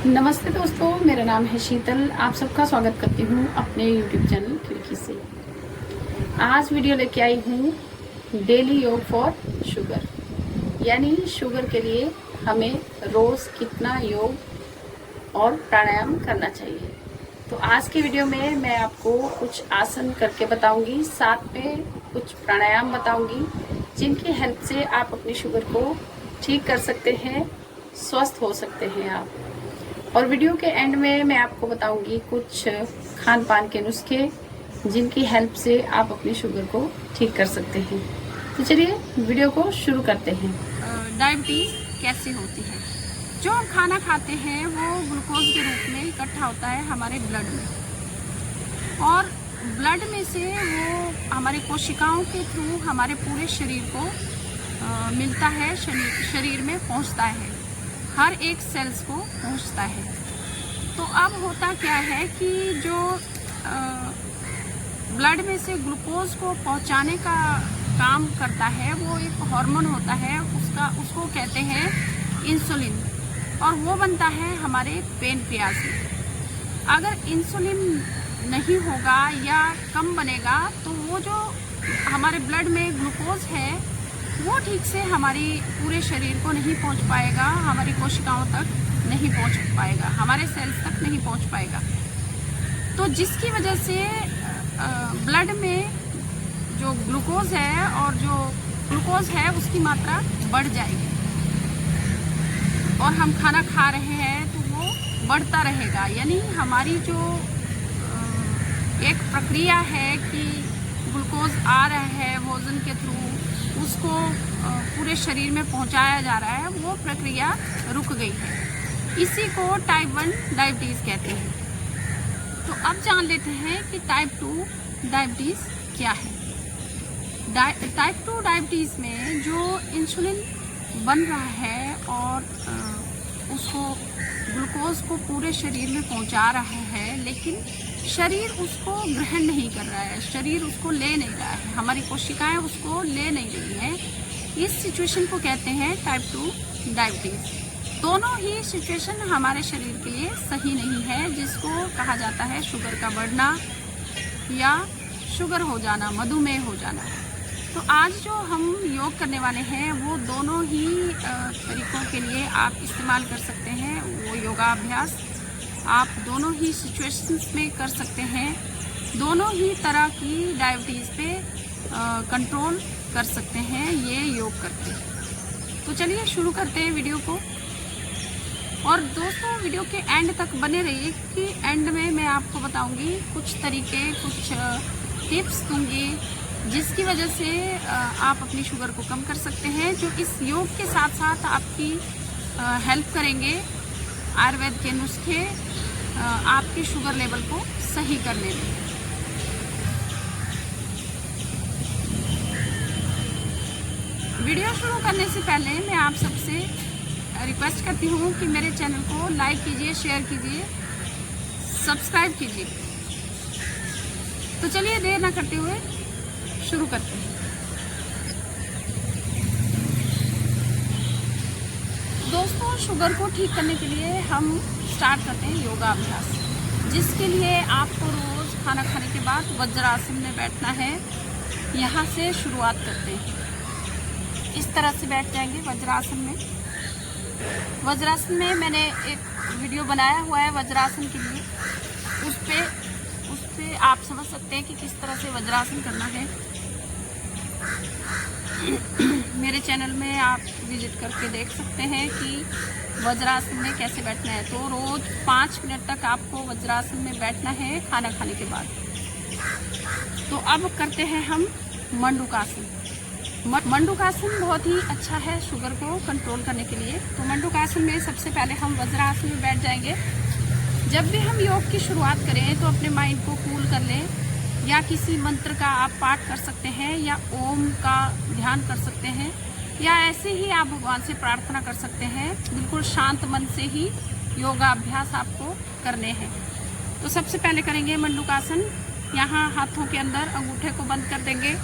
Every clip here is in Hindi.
नमस्ते दोस्तों, मेरा नाम है शीतल। आप सबका स्वागत करती हूँ अपने YouTube चैनल खिड़की से। आज वीडियो लेके आई हूँ डेली योग फॉर शुगर, यानी शुगर के लिए हमें रोज़ कितना योग और प्राणायाम करना चाहिए। तो आज की वीडियो में मैं आपको कुछ आसन करके बताऊंगी, साथ में कुछ प्राणायाम बताऊंगी जिनकी हेल्प से आप अपनी शुगर को ठीक कर सकते हैं, स्वस्थ हो सकते हैं आप। और वीडियो के एंड में मैं आपको बताऊंगी कुछ खान पान के नुस्खे जिनकी हेल्प से आप अपनी शुगर को ठीक कर सकते हैं। तो चलिए वीडियो को शुरू करते हैं। डायबिटीज़ कैसे होती है? जो हम खाना खाते हैं वो ग्लूकोज के रूप में इकट्ठा होता है हमारे ब्लड में, और ब्लड में से वो हमारी कोशिकाओं के थ्रू हमारे पूरे शरीर को मिलता है, शरीर में पहुंचता है, हर एक सेल्स को पहुंचता है। तो अब होता क्या है कि जो ब्लड में से ग्लूकोज को पहुंचाने का काम करता है वो एक हार्मोन होता है, उसको कहते हैं इंसुलिन, और वो बनता है हमारे पेनक्रियाज में। अगर इंसुलिन नहीं होगा या कम बनेगा तो वो जो हमारे ब्लड में ग्लूकोज है वो ठीक से हमारी पूरे शरीर को नहीं पहुंच पाएगा, हमारी कोशिकाओं तक नहीं पहुंच पाएगा, हमारे सेल्स तक नहीं पहुंच पाएगा। तो जिसकी वजह से ब्लड में जो ग्लूकोज है और जो ग्लूकोज है उसकी मात्रा बढ़ जाएगी, और हम खाना खा रहे हैं तो वो बढ़ता रहेगा। यानी हमारी जो एक प्रक्रिया है कि ग्लूकोज आ रहा है भोजन के थ्रू, उसको पूरे शरीर में पहुंचाया जा रहा है, वो प्रक्रिया रुक गई है। इसी को टाइप 1 डायबिटीज़ कहते हैं। तो अब जान लेते हैं कि टाइप 2 डायबिटीज़ क्या है। टाइप 2 डायबिटीज़ में जो इंसुलिन बन रहा है और उसको ग्लूकोज को पूरे शरीर में पहुंचा रहा है, लेकिन शरीर उसको ग्रहण नहीं कर रहा है, शरीर उसको ले नहीं रहा है, हमारी कोशिकाएं उसको ले नहीं रही हैं। इस सिचुएशन को कहते हैं टाइप 2 डायबिटीज़। दोनों ही सिचुएशन हमारे शरीर के लिए सही नहीं है, जिसको कहा जाता है शुगर का बढ़ना या शुगर हो जाना, मधुमेह हो जाना। तो आज जो हम योग करने वाले हैं वो दोनों ही तरीकों के लिए आप इस्तेमाल कर सकते हैं। वो योगाभ्यास आप दोनों ही सिचुएशंस में कर सकते हैं, दोनों ही तरह की डायबिटीज़ पे कंट्रोल कर सकते हैं ये योग करके। तो चलिए शुरू करते हैं वीडियो को। और दोस्तों वीडियो के एंड तक बने रहिए, कि एंड में मैं आपको बताऊंगी कुछ तरीके, कुछ टिप्स दूंगी जिसकी वजह से आप अपनी शुगर को कम कर सकते हैं, जो इस योग के साथ साथ आपकी हेल्प करेंगे। आयुर्वेद के नुस्खे आपके शुगर लेवल को सही करने में। वीडियो शुरू करने से पहले मैं आप सबसे रिक्वेस्ट करती हूँ कि मेरे चैनल को लाइक कीजिए, शेयर कीजिए, सब्सक्राइब कीजिए। तो चलिए देर ना करते हुए शुरू करते हैं। दोस्तों शुगर को ठीक करने के लिए हम स्टार्ट करते हैं योगाभ्यास, जिसके लिए आपको रोज़ खाना खाने के बाद वज्रासन में बैठना है। यहाँ से शुरुआत करते हैं, इस तरह से बैठ जाएंगे वज्रासन में। वज्रासन में मैंने एक वीडियो बनाया हुआ है वज्रासन के लिए, उस पे आप समझ सकते हैं कि किस तरह से वज्रासन करना है। मेरे चैनल में आप विजिट करके देख सकते हैं कि वज्रासन में कैसे बैठना है। तो रोज़ 5 मिनट तक आपको वज्रासन में बैठना है खाना खाने के बाद। तो अब करते हैं हम मंडूकासन। मंडूकासन बहुत ही अच्छा है शुगर को कंट्रोल करने के लिए। तो मंडूकासन में सबसे पहले हम वज्रासन में बैठ जाएंगे। जब भी हम योग की शुरुआत करें तो अपने माइंड को कूल कर लें, या किसी मंत्र का आप पाठ कर सकते हैं, या ओम का ध्यान कर सकते हैं, या ऐसे ही आप भगवान से प्रार्थना कर सकते हैं। बिल्कुल शांत मन से ही योगाभ्यास आपको करने हैं। तो सबसे पहले करेंगे मंडूकासन। यहाँ हाथों के अंदर अंगूठे को बंद कर देंगे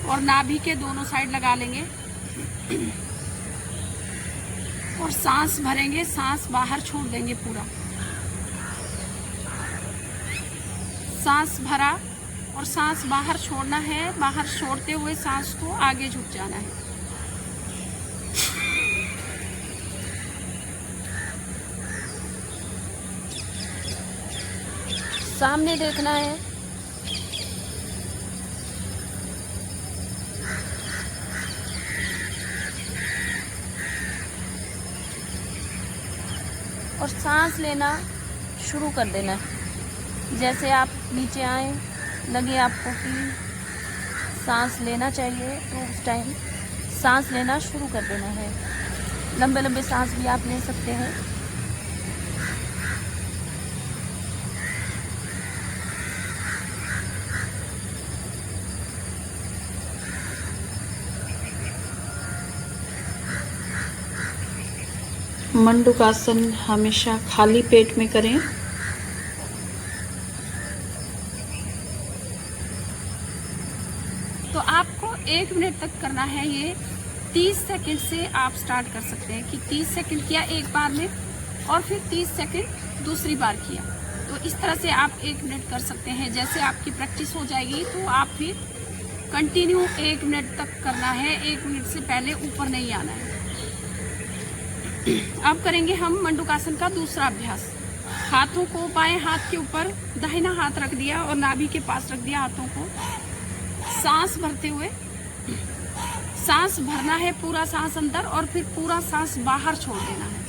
और नाभि के दोनों साइड लगा लेंगे। और सांस भरेंगे, सांस बाहर छोड़ देंगे पूरा। सांस भरा और सांस बाहर छोड़ना है। बाहर छोड़ते हुए सांस को आगे झुक जाना है। सामने देखना है। और सांस लेना शुरू कर देना है। जैसे आप नीचे आए, लगे आपको कि सांस लेना चाहिए, तो उस टाइम सांस लेना शुरू कर देना है। लंबे लंबे सांस भी आप ले सकते हैं। मंडूकासन हमेशा खाली पेट में करें। तो आपको 1 मिनट तक करना है। ये 30 सेकंड से आप स्टार्ट कर सकते हैं कि 30 सेकंड किया एक बार में और फिर 30 सेकंड दूसरी बार किया। तो इस तरह से आप 1 मिनट कर सकते हैं। जैसे आपकी प्रैक्टिस हो जाएगी तो आप फिर कंटिन्यू 1 मिनट तक करना है। 1 मिनट से पहले ऊपर नहीं आना है। अब करेंगे हम मंडूकासन का दूसरा अभ्यास। हाथों को बाएं हाथ के ऊपर दाहिना हाथ रख दिया और नाभि के पास रख दिया हाथों को। सांस भरते हुए, सांस भरना है, पूरा सांस अंदर और फिर पूरा सांस बाहर छोड़ देना है।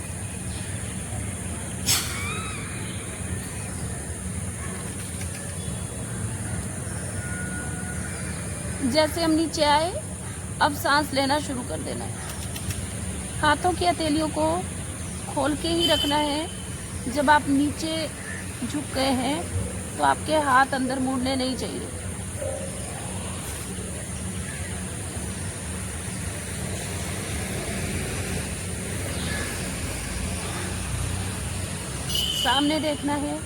जैसे हम नीचे आए, अब सांस लेना शुरू कर देना है। हाथों की हथेलियों को खोल के ही रखना है। जब आप नीचे झुक गए हैं तो आपके हाथ अंदर मुड़ने नहीं चाहिए। सामने देखना है।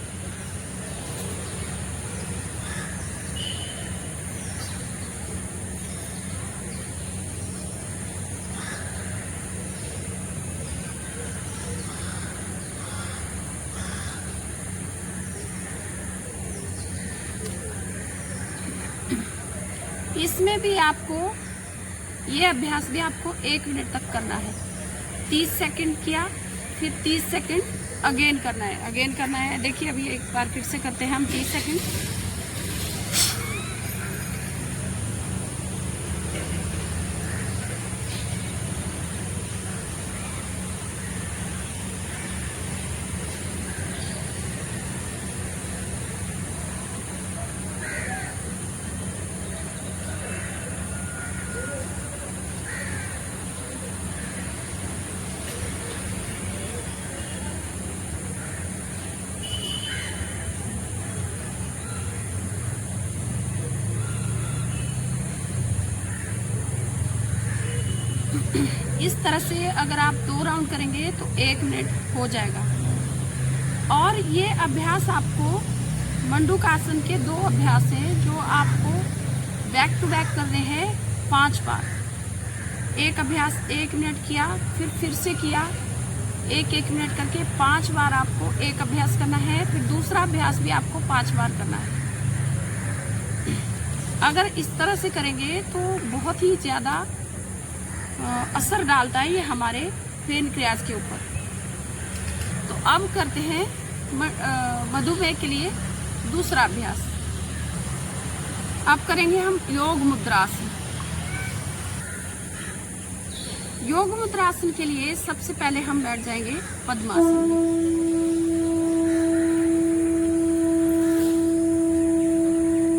इसमें भी आपको ये अभ्यास भी आपको 1 मिनट तक करना है। 30 सेकंड किया, फिर 30 सेकंड अगेन करना है। देखिए अभी एक बार फिर से करते हैं हम 30 सेकंड। इस तरह से अगर आप 2 राउंड करेंगे तो 1 मिनट हो जाएगा। और ये अभ्यास आपको मंडूकासन के 2 अभ्यास हैं जो आपको बैक टू बैक करने हैं 5 बार। एक अभ्यास 1 मिनट किया, फिर से किया, 1-1 मिनट करके 5 बार आपको एक अभ्यास करना है। फिर दूसरा अभ्यास भी आपको 5 बार करना है। अगर इस तरह से करेंगे तो बहुत ही ज़्यादा असर डालता है ये हमारे पेनक्रियाज के ऊपर। तो अब करते हैं मधुमेह के लिए दूसरा अभ्यास। अब करेंगे हम योग मुद्रासन। योग मुद्रासन के लिए सबसे पहले हम बैठ जाएंगे पद्मासन में।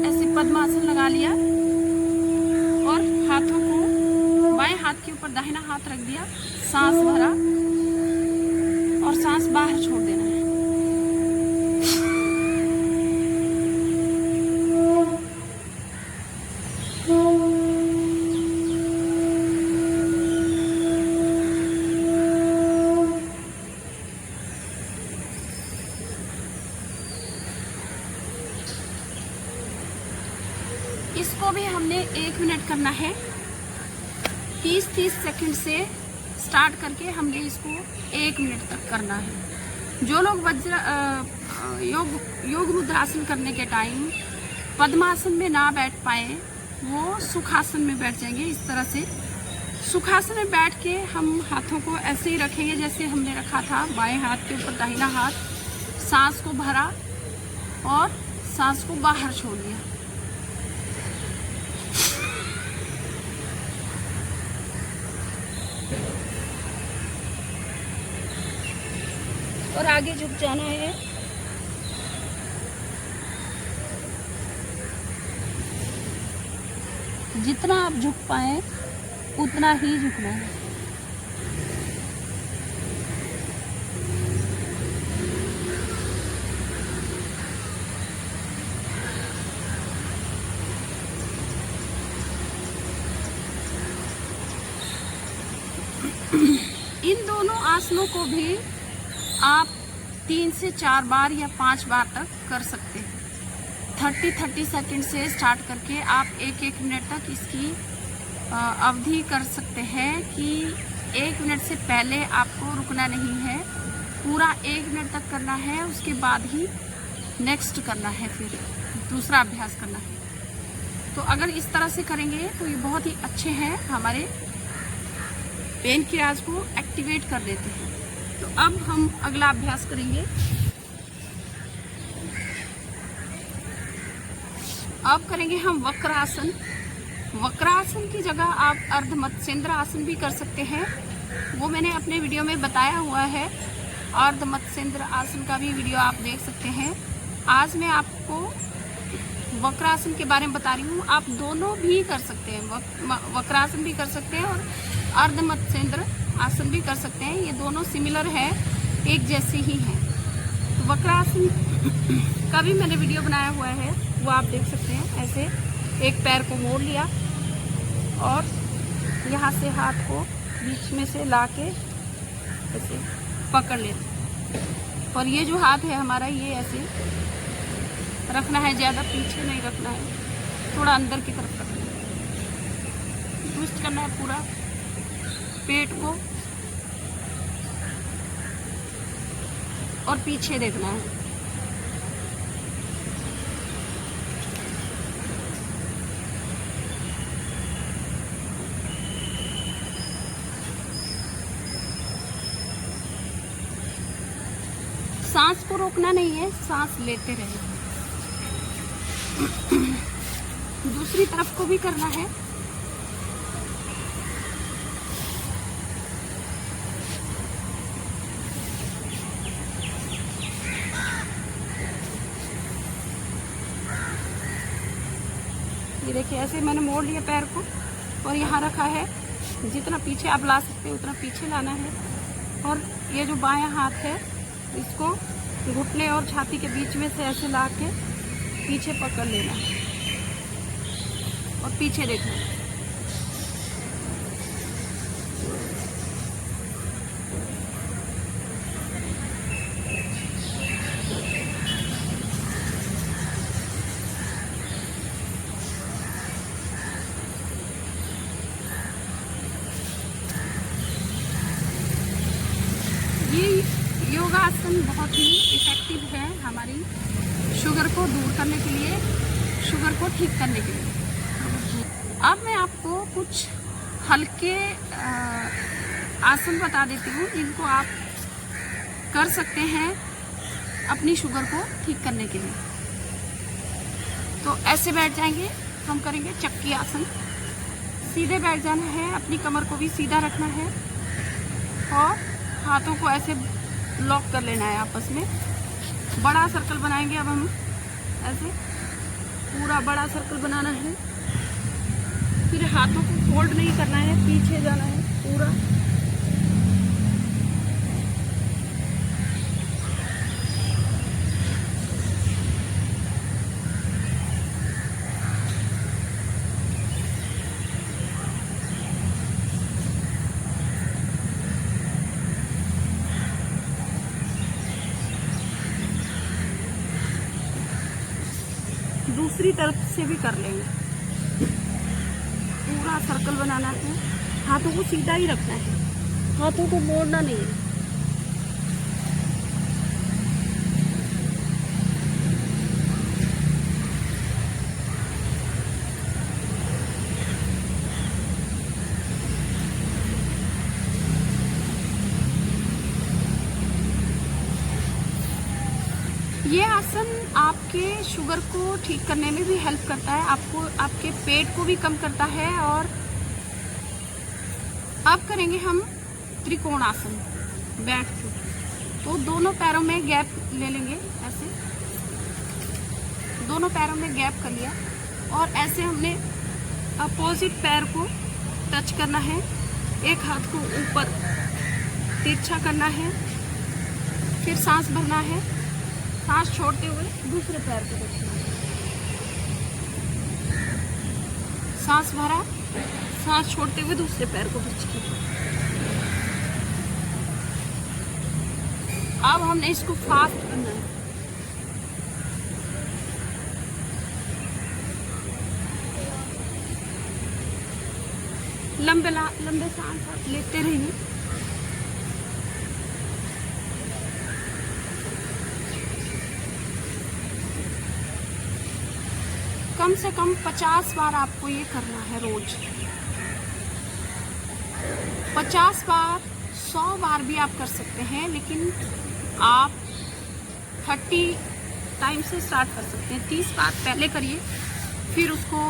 ऐसे पद्मासन लगा लिया और हाथों को बाएं हाथ के ऊपर दाहिना हाथ रख दिया। सांस भरा और सांस बाहर छोड़ देना है। इसको भी हमने 1 मिनट करना है। 30-30 सेकंड से स्टार्ट करके हमने इसको 1 मिनट तक करना है। जो लोग योग मुद्रासन करने के टाइम पद्मासन में ना बैठ पाए वो सुखासन में बैठ जाएंगे। इस तरह से सुखासन में बैठ के हम हाथों को ऐसे ही रखेंगे जैसे हमने रखा था, बाएं हाथ के ऊपर दाहिना हाथ, सांस को भरा और सांस को बाहर छोड़ दिया। और आगे झुक जाना है। जितना आप झुक पाए उतना ही झुकना है। इन दोनों आसनों को भी आप 3 से 4 बार या 5 बार तक कर सकते हैं। 30 सेकंड से स्टार्ट करके आप 1 मिनट तक इसकी अवधि कर सकते हैं कि 1 मिनट से पहले आपको रुकना नहीं है, पूरा 1 मिनट तक करना है। उसके बाद ही नेक्स्ट करना है, फिर दूसरा अभ्यास करना है। तो अगर इस तरह से करेंगे तो ये बहुत ही अच्छे हैं, हमारे पेनक्रियाज को एक्टिवेट कर देते हैं। तो अब हम अगला अभ्यास करेंगे। अब करेंगे हम वक्रासन। वक्रासन की जगह आप अर्ध मत्स्येंद्र आसन भी कर सकते हैं, वो मैंने अपने वीडियो में बताया हुआ है। अर्ध मत्स्येंद्र आसन का भी वीडियो आप देख सकते हैं। आज मैं आपको वक्रासन के बारे में बता रही हूँ। आप दोनों भी कर सकते हैं, वक्रासन भी कर सकते हैं और अर्ध मत्स्येंद्र आसन भी कर सकते हैं। ये दोनों सिमिलर है, एक जैसे ही हैं। तो वक्रासन का भी मैंने वीडियो बनाया हुआ है, वो आप देख सकते हैं। ऐसे एक पैर को मोड़ लिया और यहाँ से हाथ को बीच में से लाके ऐसे पकड़ लेते। और ये जो हाथ है हमारा, ये ऐसे रखना है, ज़्यादा पीछे नहीं रखना है, थोड़ा अंदर की तरफ रखना है। ट्विस्ट करना है पूरा पेट को और पीछे देखना है। सांस को रोकना नहीं है, सांस लेते रहे। दूसरी तरफ को भी करना है। ये देखिए, ऐसे मैंने मोड़ लिया पैर को और यहाँ रखा है। जितना पीछे आप ला सकते हैं उतना पीछे लाना है। और ये जो बायां हाथ है, इसको घुटने और छाती के बीच में से ऐसे ला के पीछे पकड़ लेना है और पीछे देखना है। ये योगासन बहुत ही इफेक्टिव है हमारी शुगर को दूर करने के लिए, शुगर को ठीक करने के लिए। अब मैं आपको कुछ हल्के आसन बता देती हूँ जिनको आप कर सकते हैं अपनी शुगर को ठीक करने के लिए। तो ऐसे बैठ जाएंगे, हम करेंगे चक्की आसन। सीधे बैठ जाना है, अपनी कमर को भी सीधा रखना है और हाथों को ऐसे लॉक कर लेना है आपस में। बड़ा सर्कल बनाएंगे अब हम, ऐसे पूरा बड़ा सर्कल बनाना है। फिर हाथों को फोल्ड नहीं करना है, पीछे जाना है पूरा। दूसरी तरफ से भी कर लेंगे। पूरा सर्कल बनाना है, हाथों को सीधा ही रखना है। हाथों को मोड़ना नहीं है। ये आसन आपके शुगर को ठीक करने में भी हेल्प करता है, आपको आपके पेट को भी कम करता है। और अब करेंगे हम त्रिकोण आसन बैठ के। तो दोनों पैरों में गैप ले लेंगे, ऐसे दोनों पैरों में गैप कर लिया और ऐसे हमने अपोजिट पैर को टच करना है। एक हाथ को ऊपर तिरछा करना है, फिर सांस भरना है, सांस छोड़ते हुए दूसरे पैर को रखना है। सांस भरा, सांस छोड़ते हुए दूसरे पैर को टच किया। अब हमने इसको फास्ट करना है। लंबे सांस आप लेते रहिए। कम से कम 50 बार आपको ये करना है रोज। 50 बार, 100 बार भी आप कर सकते हैं, लेकिन आप 30 टाइम से स्टार्ट कर सकते हैं। 30 बार पहले करिए, फिर उसको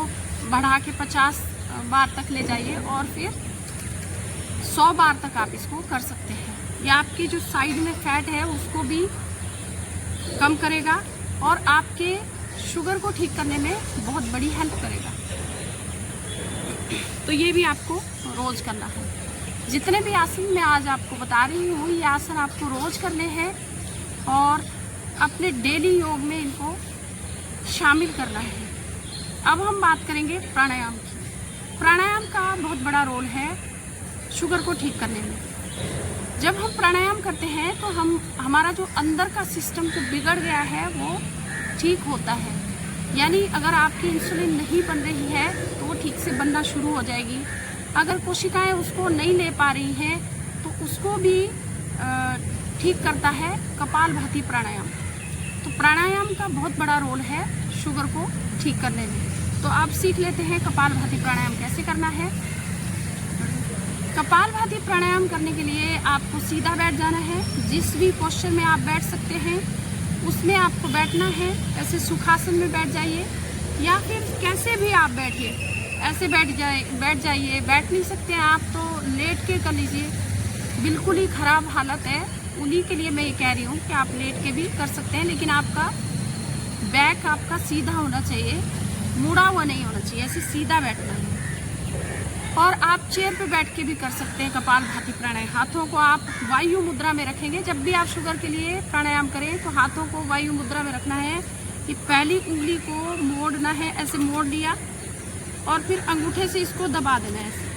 बढ़ा के 50 बार तक ले जाइए और फिर 100 बार तक आप इसको कर सकते हैं। ये आपकी जो साइड में फैट है उसको भी कम करेगा और आपके शुगर को ठीक करने में बहुत बड़ी हेल्प करेगा। तो ये भी आपको रोज करना है। जितने भी आसन मैं आज आपको बता रही हूँ, ये आसन आपको रोज करने हैं और अपने डेली योग में इनको शामिल करना है। अब हम बात करेंगे प्राणायाम की। प्राणायाम का बहुत बड़ा रोल है शुगर को ठीक करने में। जब हम प्राणायाम करते हैं तो हमारा जो अंदर का सिस्टम जो बिगड़ गया है वो ठीक होता है। यानी अगर आपकी इंसुलिन नहीं बन रही है तो वो ठीक से बनना शुरू हो जाएगी। अगर कोशिकाएं उसको नहीं ले पा रही हैं तो उसको भी ठीक करता है कपालभाति प्राणायाम। तो प्राणायाम का बहुत बड़ा रोल है शुगर को ठीक करने में। तो आप सीख लेते हैं कपालभाति प्राणायाम कैसे करना है। कपालभाति प्राणायाम करने के लिए आपको सीधा बैठ जाना है। जिस भी पोस्चर में आप बैठ सकते हैं उसमें आपको बैठना है। ऐसे सुखासन में बैठ जाइए या फिर कैसे भी आप बैठिए, ऐसे बैठ जाइए। बैठ नहीं सकते आप तो लेट के कर लीजिए। बिल्कुल ही ख़राब हालत है, उन्हीं के लिए मैं ये कह रही हूँ कि आप लेट के भी कर सकते हैं, लेकिन आपका बैक आपका सीधा होना चाहिए, मुड़ा हुआ नहीं होना चाहिए। ऐसे सीधा बैठना है। और आप चेयर पे बैठ के भी कर सकते हैं कपालभाति प्राणायाम। हाथों को आप वायु मुद्रा में रखेंगे। जब भी आप शुगर के लिए प्राणायाम करें तो हाथों को वायु मुद्रा में रखना है। कि पहली उंगली को मोड़ना है, ऐसे मोड़ लिया और फिर अंगूठे से इसको दबा देना है ऐसे।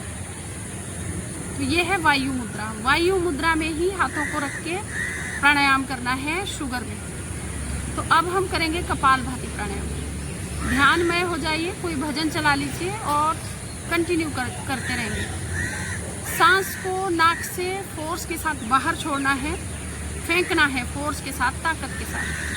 तो ये है वायु मुद्रा। वायु मुद्रा में ही हाथों को रख के प्राणायाम करना है शुगर में। तो अब हम करेंगे कपालभाति प्राणायाम। ध्यानमय हो जाइए, कोई भजन चला लीजिए और कंटिन्यू करते रहेंगे। सांस को नाक से फोर्स के साथ बाहर छोड़ना है, फेंकना है फोर्स के साथ, ताकत के साथ।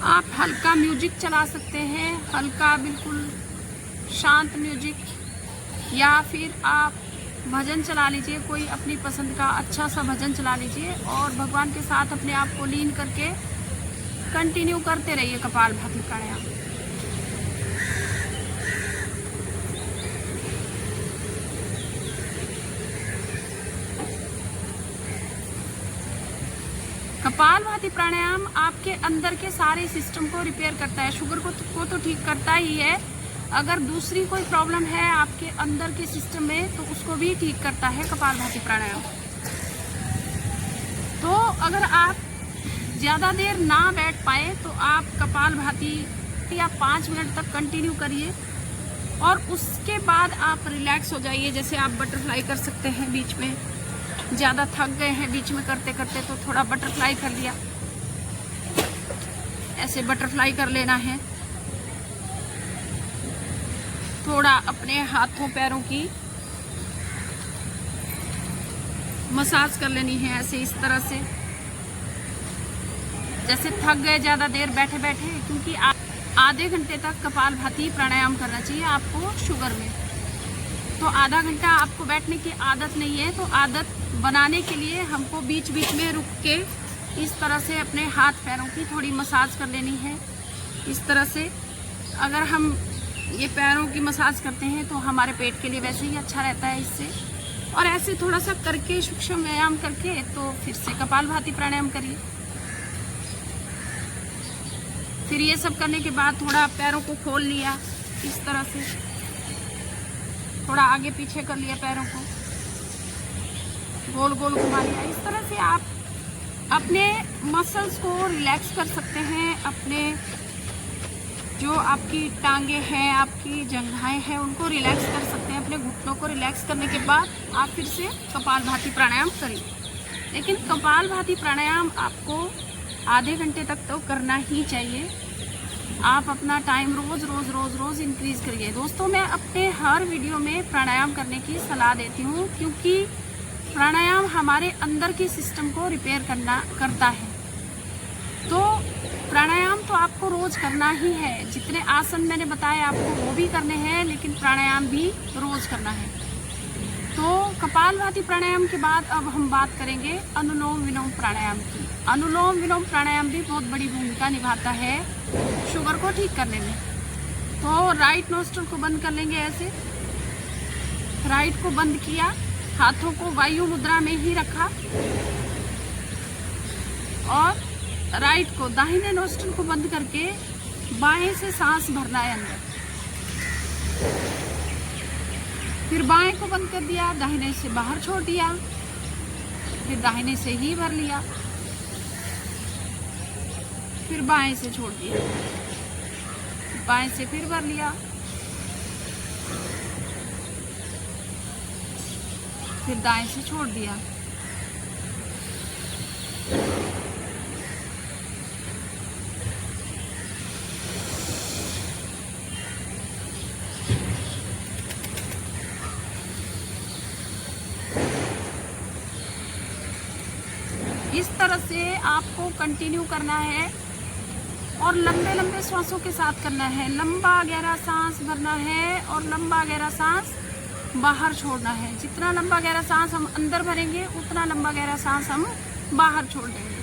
आप हल्का म्यूजिक चला सकते हैं, हल्का बिल्कुल शांत म्यूजिक, या फिर आप भजन चला लीजिए। कोई अपनी पसंद का अच्छा सा भजन चला लीजिए और भगवान के साथ अपने आप को लीन करके कंटिन्यू करते रहिए कपालभाति प्राणायाम। कपालभाति प्राणायाम आपके अंदर के सारे सिस्टम को रिपेयर करता है। शुगर को तो ठीक करता ही है, अगर दूसरी कोई प्रॉब्लम है आपके अंदर के सिस्टम में तो उसको भी ठीक करता है कपालभाति प्राणायाम। तो अगर आप ज़्यादा देर ना बैठ पाए तो आप कपालभाति या 5 मिनट तक कंटिन्यू करिए और उसके बाद आप रिलैक्स हो जाइए। जैसे आप बटरफ्लाई कर सकते हैं, बीच में ज़्यादा थक गए हैं बीच में करते करते तो थोड़ा बटरफ्लाई कर लिया, ऐसे बटरफ्लाई कर लेना है। थोड़ा अपने हाथों पैरों की मसाज कर लेनी है ऐसे, इस तरह से। जैसे थक गए ज़्यादा देर बैठे बैठे, क्योंकि आधे घंटे तक कपालभाति प्राणायाम करना चाहिए आपको शुगर में। तो आधा घंटा आपको बैठने की आदत नहीं है, तो आदत बनाने के लिए हमको बीच बीच में रुक के इस तरह से अपने हाथ पैरों की थोड़ी मसाज कर लेनी है। इस तरह से अगर हम ये पैरों की मसाज करते हैं तो हमारे पेट के लिए वैसे ही अच्छा रहता है इससे। और ऐसे थोड़ा सा करके सूक्ष्म व्यायाम करके तो फिर से कपालभाति प्राणायाम करिए। फिर ये सब करने के बाद थोड़ा पैरों को खोल लिया इस तरह से, थोड़ा आगे पीछे कर लिया पैरों को, गोल गोल घुमा लिया। इस तरह से आप अपने मसल्स को रिलैक्स कर सकते हैं। अपने जो आपकी टांगे हैं, आपकी जंघाएं हैं, उनको रिलैक्स कर सकते हैं। अपने घुटनों को रिलैक्स करने के बाद आप फिर से कपालभाति प्राणायाम करिए। लेकिन कपालभाति प्राणायाम आपको आधे घंटे तक तो करना ही चाहिए। आप अपना टाइम रोज़ इंक्रीज़ करिए। दोस्तों, मैं अपने हर वीडियो में प्राणायाम करने की सलाह देती हूँ, क्योंकि प्राणायाम हमारे अंदर के सिस्टम को रिपेयर करता है। तो प्राणायाम तो आपको रोज़ करना ही है। जितने आसन मैंने बताए आपको वो भी करने हैं, लेकिन प्राणायाम भी रोज़ करना है। तो कपालभाति प्राणायाम के बाद अब हम बात करेंगे अनुलोम विलोम प्राणायाम की। अनुलोम विलोम प्राणायाम भी बहुत बड़ी भूमिका निभाता है शुगर को ठीक करने में। तो राइट नोस्ट्रल को बंद कर लेंगे ऐसे, राइट को बंद किया, हाथों को वायु मुद्रा में ही रखा और राइट को, दाहिने नोस्ट्रल को बंद करके बाएं से सांस भरना है अंदर। फिर बाएं को बंद कर दिया, दाहिने से बाहर छोड़ दिया, फिर दाहिने से ही भर लिया, फिर बाएं से छोड़ दिया, बाएं से फिर भर लिया, फिर दाएं से छोड़ दिया। इस तरह से आपको कंटिन्यू करना है और लंबे लंबे श्वासों के साथ करना है। लंबा गहरा सांस भरना है और लंबा गहरा सांस बाहर छोड़ना है। जितना लंबा गहरा सांस हम अंदर भरेंगे उतना लंबा गहरा सांस हम बाहर छोड़ देंगे।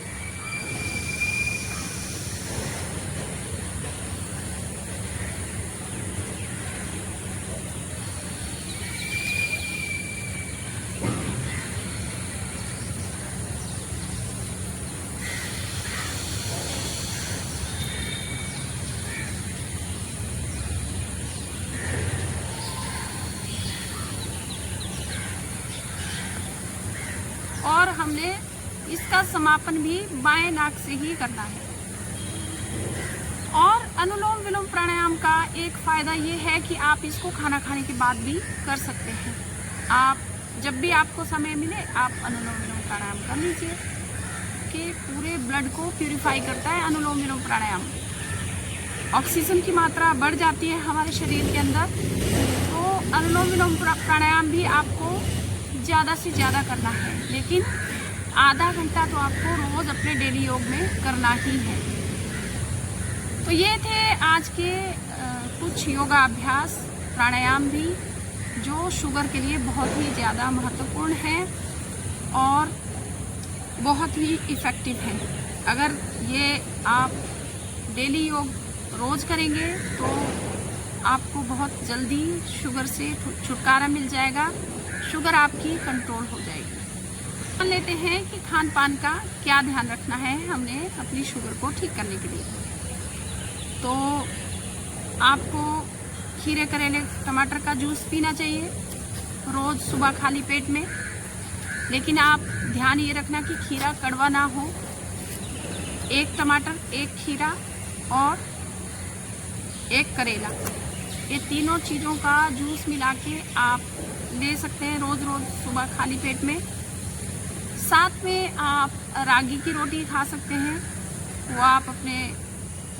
और हमने इसका समापन भी बाएं नाक से ही करना है। और अनुलोम विलोम प्राणायाम का एक फ़ायदा ये है कि आप इसको खाना खाने के बाद भी कर सकते हैं। आप जब भी आपको समय मिले आप अनुलोम विलोम प्राणायाम कर लीजिए, कि पूरे ब्लड को प्यूरिफाई करता है अनुलोम विलोम प्राणायाम। ऑक्सीजन की मात्रा बढ़ जाती है हमारे शरीर के अंदर। तो अनुलोम विलोम प्राणायाम भी आपको ज़्यादा से ज़्यादा करना है, लेकिन आधा घंटा तो आपको रोज़ अपने डेली योग में करना ही है। तो ये थे आज के कुछ योगा अभ्यास, प्राणायाम भी, जो शुगर के लिए बहुत ही ज़्यादा महत्वपूर्ण है और बहुत ही इफ़ेक्टिव है। अगर ये आप डेली योग रोज़ करेंगे तो आपको बहुत जल्दी शुगर से छुटकारा मिल जाएगा, शुगर आपकी कंट्रोल हो जाएगी। मान लेते हैं कि खान पान का क्या ध्यान रखना है हमने अपनी शुगर को ठीक करने के लिए। तो आपको खीरे, करेले, टमाटर का जूस पीना चाहिए रोज़ सुबह खाली पेट में। लेकिन आप ध्यान ये रखना कि खीरा कड़वा ना हो। 1 टमाटर, 1 खीरा और 1 करेला, ये तीनों चीज़ों का जूस मिला के आप ले सकते हैं रोज़ सुबह खाली पेट में। साथ में आप रागी की रोटी खा सकते हैं, वो आप अपने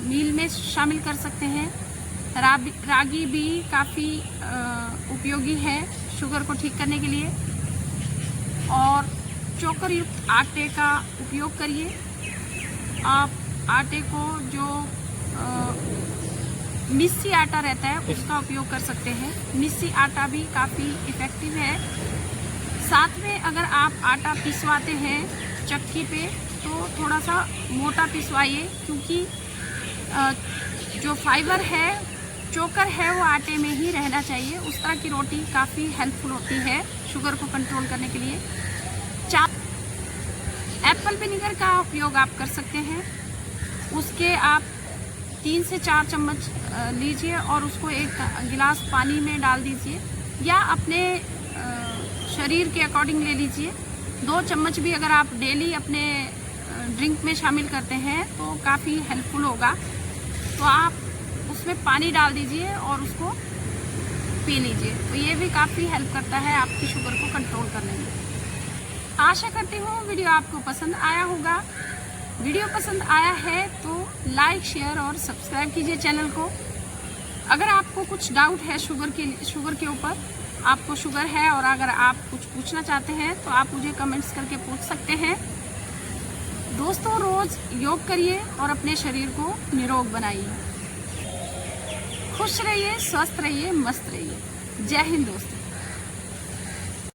मील में शामिल कर सकते हैं। रागी भी काफ़ी उपयोगी है शुगर को ठीक करने के लिए। और चोकर युक्त आटे का उपयोग करिए। आप आटे को जो मिस्सी आटा रहता है उसका उपयोग कर सकते हैं। मिस्सी आटा भी काफ़ी इफ़ेक्टिव है। साथ में अगर आप आटा पिसवाते हैं चक्की पे तो थोड़ा सा मोटा पिसवाइए, क्योंकि जो फाइबर है, चोकर है, वो आटे में ही रहना चाहिए। उस तरह की रोटी काफ़ी हेल्पफुल होती है शुगर को कंट्रोल करने के लिए। एप्पल विनेगर का उपयोग आप कर सकते हैं। उसके आप 3 से 4 चम्मच लीजिए और उसको 1 गिलास पानी में डाल दीजिए, या अपने शरीर के अकॉर्डिंग ले लीजिए। 2 चम्मच भी अगर आप डेली अपने ड्रिंक में शामिल करते हैं तो काफ़ी हेल्पफुल होगा। तो आप उसमें पानी डाल दीजिए और उसको पी लीजिए, तो ये भी काफ़ी हेल्प करता है आपकी शुगर को कंट्रोल करने में। आशा करती हूँ वीडियो आपको पसंद आया होगा। वीडियो पसंद आया है तो लाइक, शेयर और सब्सक्राइब कीजिए चैनल को। अगर आपको कुछ डाउट है शुगर के ऊपर, आपको शुगर है और अगर आप कुछ पूछना चाहते हैं तो आप मुझे कमेंट्स करके पूछ सकते हैं। दोस्तों, रोज़ योग करिए और अपने शरीर को निरोग बनाइए। खुश रहिए, स्वस्थ रहिए, मस्त रहिए। जय हिंद दोस्तों।